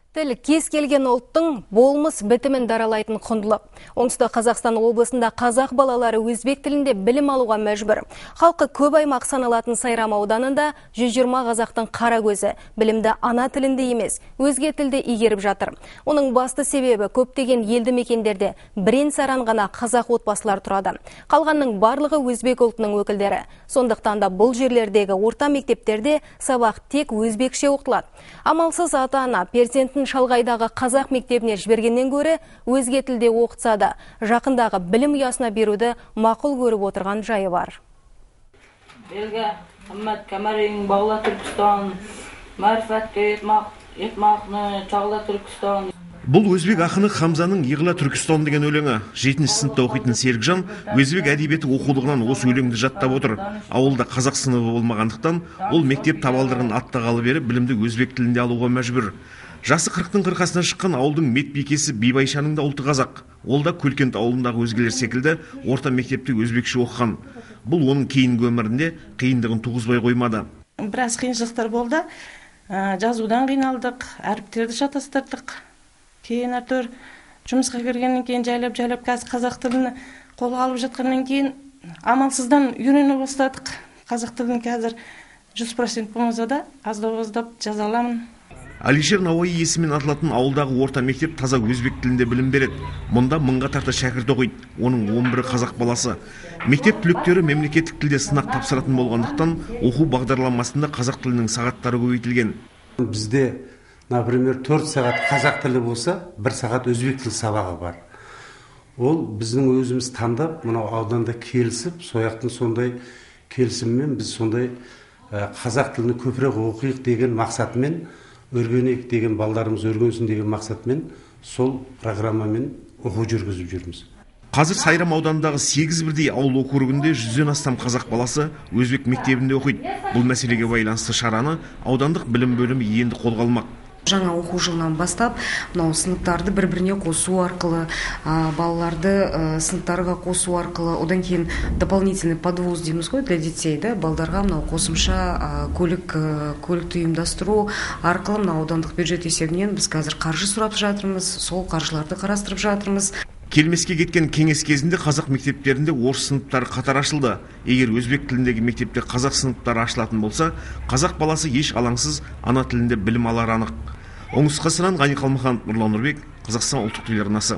Тіл кез келген ұлттың болмыс бітімін даралайтын құндылық. Оңтүстік Қазақстан облысында қазақ балалары өзбек тілінде білім алуға мәжбүр. Халқы көп аймақ саналатын Сайрам ауданында 120 қазақтың қара көзі білімді ана тілінде емес, өзге тілде игеріп жатыр. Оның басты себебі көптеген елді мекендерде бірен-саран ғана қазақ отбасылар тұрады. Қалғанның барлығы өзбек ұлтының өкілдері. Сондықтан да бұл жерлердегі орта мектептерде сабақ тек өзбекше оқытылады. Амалсыз ата-ана перзентін шалғайдағы қазақ мектебіне жібергеннен гөрі өзге тілде оқытса да, жақындағы білім ұясына беруді мақұл көріп отырған жайы бар. Белге Хаммат Камарин Бағла Түркістан, Марфатты Етмақны Чағла Түркістан. Бұл өзбек ақыны Хамзаның Иғла Түркістан деген өлеңі. 7-ші сыныпта оқитын Серікжан өзбек әдебиеті оқулығынан осы өлеңді жаттап отыр. Ауылда қазақ сыныбы болмағандықтан, ол мектеп табалдырығын аттағалы бері білімді өзбек тілінде алуға мәжбүр. Жасы 40-тың қырқасына шыққан ауылдың медбикесі Бибайшаның да ұлты қазақ. Ол да Көлкент ауылындағы өзгелер секілді орта мектепте өзбекше оқыған. Бұл оның кейінгі өмірінде қиындығын туғызбай қоймады. Біраз қиыншылықтар болды. Жазудан қиналдық, әріптерді шатастырдық. Кейін әртөр жұмысқа кіргеннен кейін жайлап қазақ тілін қолға алып жатқаннан кейін амалсыздан үйрене бастадық. Қазақ тілін қазір 100% болмаса да аздап жаза аламын. Алишер Науаи есімімен аталатын ауылдағы орта мектеп таза өзбек тілінде білім береді. Мұнда мыңға тарта шәкірт оқиды. Оның 11-і қазақ баласы. Мектеп түлектері мемлекеттік тілде сынақ тапсыратын болғандықтан, оқу бағдарламасында қазақ тілінің сағаттары көбейтілген. Бізде, например, 4 сағат қазақ тілі болса, 1 сағат өзбек тілі сабағы бар. Ол біздің өзіміз таңдап, мынау ауданда келісіп, сояқтың сондай келісіммен біз сондай қазақ тілін көбірек оқиық деген мақсатымен, өргенек деген балдарымыз өргенсін деген мақсатмен сол программамен оқу жүргізіп жүрміз. Қазір Сайрам ауданындағы 8 бірдей ауыл округінде 100-ден астам қазақ баласы өзбек мектебінде оқиды. Бұл мәселеге байланысты шараны аудандық білім бөлімі енді қолға алмақ. Жаңа оқу жылынан бастап, сыныптарды бір-біріне қосу арқылы, балаларды сыныптарға қосу арқылы, одан кейін дополнительный подвоз дейміз ғой для детей, балдарға қосымша көлікті ұйымдастыру арқылы аудандық бюджет есебінен біз қазір қаржы сұрап жатырмыз, сол қаржыларды қарастырып жатырмыз. Келмеске кеткен кеңес кезінде қазақ мектептерінде орыс сыныптары қатар ашылды. Егер өзбек тіліндегі мектепте қазақ сыныптары ашылатын болса, қазақ баласы еш алаңсыз ана тілінде білім алары анық. Оңтүстік Қазақстаннан Ғани Қалмаханов, Нұрлан Нұрбек, Қазақстан ұлттық телеарнасы.